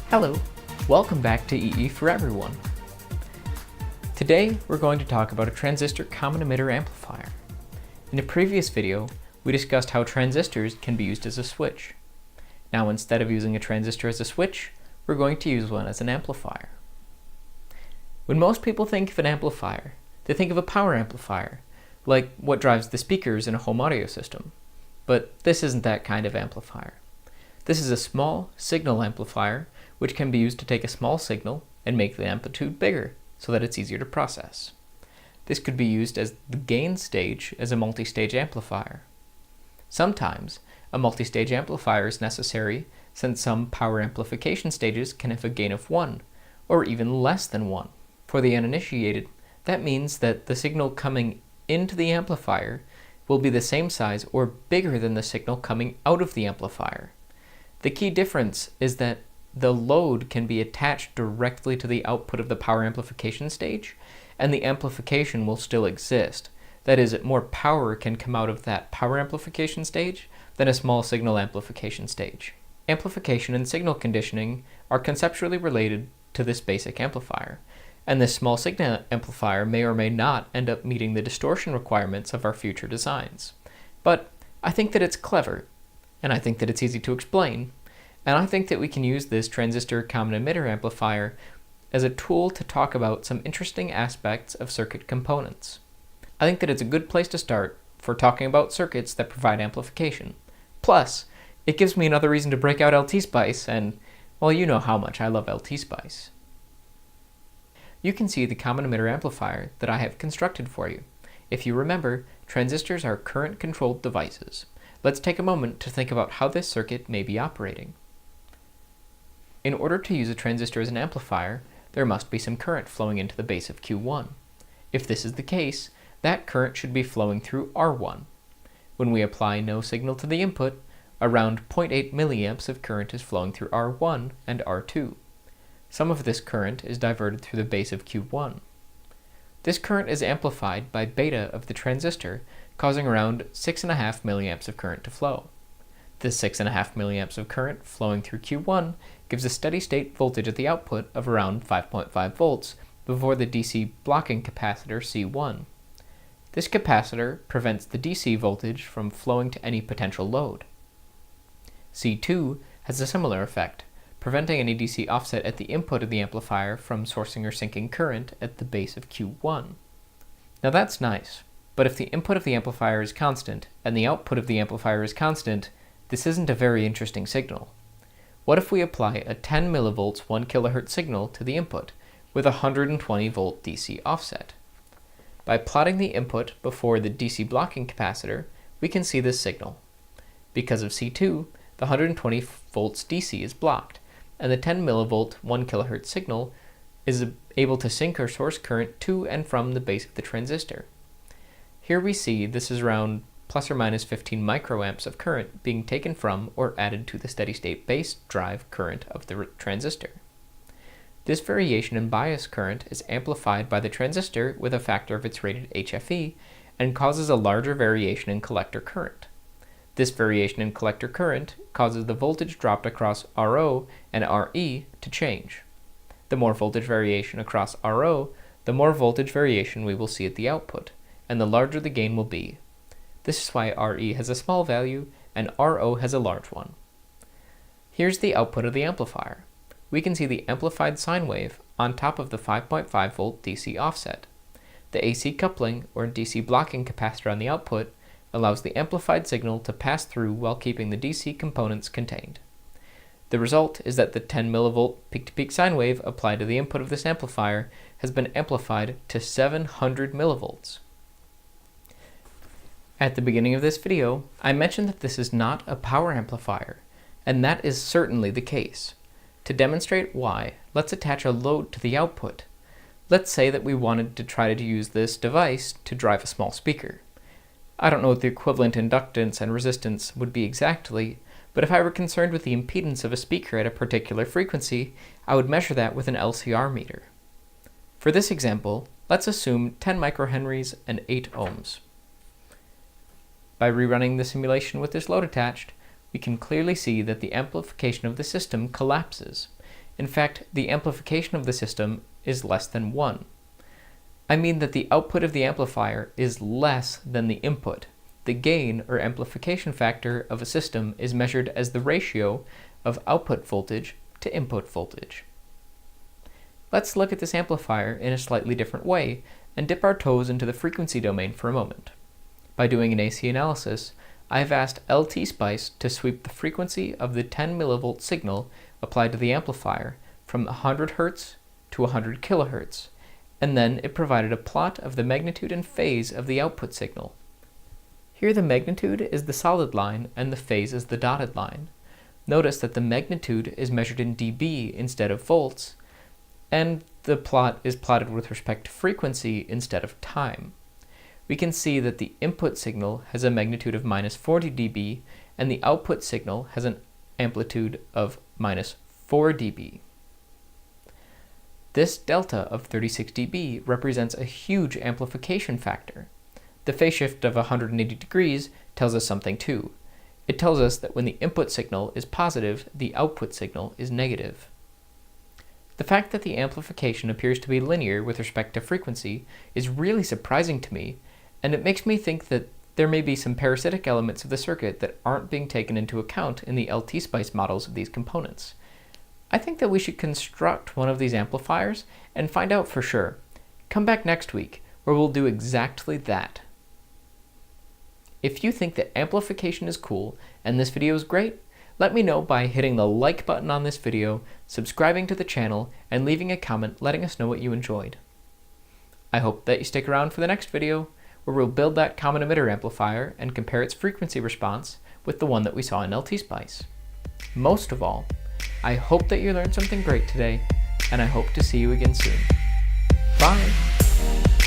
Hello, welcome back to EEforEveryone. Today we're going to talk about a transistor common emitter amplifier. In a previous video, we discussed how transistors can be used as a switch. Now instead of using a transistor as a switch, we're going to use one as an amplifier. When most people think of an amplifier, they think of a power amplifier, like what drives the speakers in a home audio system. But this isn't that kind of amplifier. This is a small signal amplifier which can be used to take a small signal and make the amplitude bigger so that it's easier to process. This could be used as the gain stage as a multi-stage amplifier. Sometimes a multi-stage amplifier is necessary since some power amplification stages can have a gain of 1 or even less than 1. For the uninitiated, that means that the signal coming into the amplifier will be the same size or bigger than the signal coming out of the amplifier. The key difference is that the load can be attached directly to the output of the power amplification stage, and the amplification will still exist. That is, more power can come out of that power amplification stage than a small signal amplification stage. Amplification and signal conditioning are conceptually related to this basic amplifier, and this small signal amplifier may or may not end up meeting the distortion requirements of our future designs. But I think that it's clever, and I think that it's easy to explain, and I think that we can use this transistor common emitter amplifier as a tool to talk about some interesting aspects of circuit components. I think that it's a good place to start for talking about circuits that provide amplification. Plus, it gives me another reason to break out LT-Spice, and, well, you know how much I love LT-Spice. You can see the common emitter amplifier that I have constructed for you. If you remember, transistors are current-controlled devices. Let's take a moment to think about how this circuit may be operating. In order to use a transistor as an amplifier, there must be some current flowing into the base of Q1. If this is the case, that current should be flowing through R1. When we apply no signal to the input, around 0.8 milliamps of current is flowing through R1 and R2. Some of this current is diverted through the base of Q1. This current is amplified by beta of the transistor, causing around 6.5 milliamps of current to flow. This 6.5 milliamps of current flowing through Q1 gives a steady state voltage at the output of around 5.5 volts before the DC blocking capacitor C1. This capacitor prevents the DC voltage from flowing to any potential load. C2 has a similar effect, preventing any DC offset at the input of the amplifier from sourcing or sinking current at the base of Q1. Now that's nice, but if the input of the amplifier is constant and the output of the amplifier is constant, this isn't a very interesting signal. What if we apply a 10 millivolts 1 kHz signal to the input with a 120 volt DC offset? By plotting the input before the DC blocking capacitor, we can see this signal. Because of C2, the 120 volts DC is blocked, and the 10 millivolt 1 kHz signal is able to sink or source current to and from the base of the transistor. Here we see this is around plus or minus 15 microamps of current being taken from or added to the steady-state base drive current of the transistor. This variation in bias current is amplified by the transistor with a factor of its rated HFE and causes a larger variation in collector current. This variation in collector current causes the voltage dropped across RO and RE to change. The more voltage variation across RO, the more voltage variation we will see at the output, and the larger the gain will be. This is why RE has a small value and RO has a large one. Here's the output of the amplifier. We can see the amplified sine wave on top of the 5.5 volt DC offset. The AC coupling or DC blocking capacitor on the output allows the amplified signal to pass through while keeping the DC components contained. The result is that the 10 millivolt peak-to-peak sine wave applied to the input of this amplifier has been amplified to 700 millivolts. At the beginning of this video, I mentioned that this is not a power amplifier, and that is certainly the case. To demonstrate why, let's attach a load to the output. Let's say that we wanted to try to use this device to drive a small speaker. I don't know what the equivalent inductance and resistance would be exactly, but if I were concerned with the impedance of a speaker at a particular frequency, I would measure that with an LCR meter. For this example, let's assume 10 microhenries and 8 ohms. By rerunning the simulation with this load attached, we can clearly see that the amplification of the system collapses. In fact, the amplification of the system is less than 1. I mean that the output of the amplifier is less than the input. The gain or amplification factor of a system is measured as the ratio of output voltage to input voltage. Let's look at this amplifier in a slightly different way and dip our toes into the frequency domain for a moment. By doing an AC analysis, I have asked LT-Spice to sweep the frequency of the 10 millivolt signal applied to the amplifier from 100 Hz to 100 kHz, and then it provided a plot of the magnitude and phase of the output signal. Here the magnitude is the solid line and the phase is the dotted line. Notice that the magnitude is measured in dB instead of volts, and the plot is plotted with respect to frequency instead of time. We can see that the input signal has a magnitude of -40 dB and the output signal has an amplitude of -4 dB. This delta of 36 dB represents a huge amplification factor. The phase shift of 180 degrees tells us something too. It tells us that when the input signal is positive, the output signal is negative. The fact that the amplification appears to be linear with respect to frequency is really surprising to me, and it makes me think that there may be some parasitic elements of the circuit that aren't being taken into account in the LT-Spice models of these components. I think that we should construct one of these amplifiers and find out for sure. Come back next week, where we'll do exactly that. If you think that amplification is cool and this video is great, let me know by hitting the like button on this video, subscribing to the channel, and leaving a comment letting us know what you enjoyed. I hope that you stick around for the next video, where we'll build that common emitter amplifier and compare its frequency response with the one that we saw in LT-Spice. Most of all, I hope that you learned something great today, and I hope to see you again soon. Bye!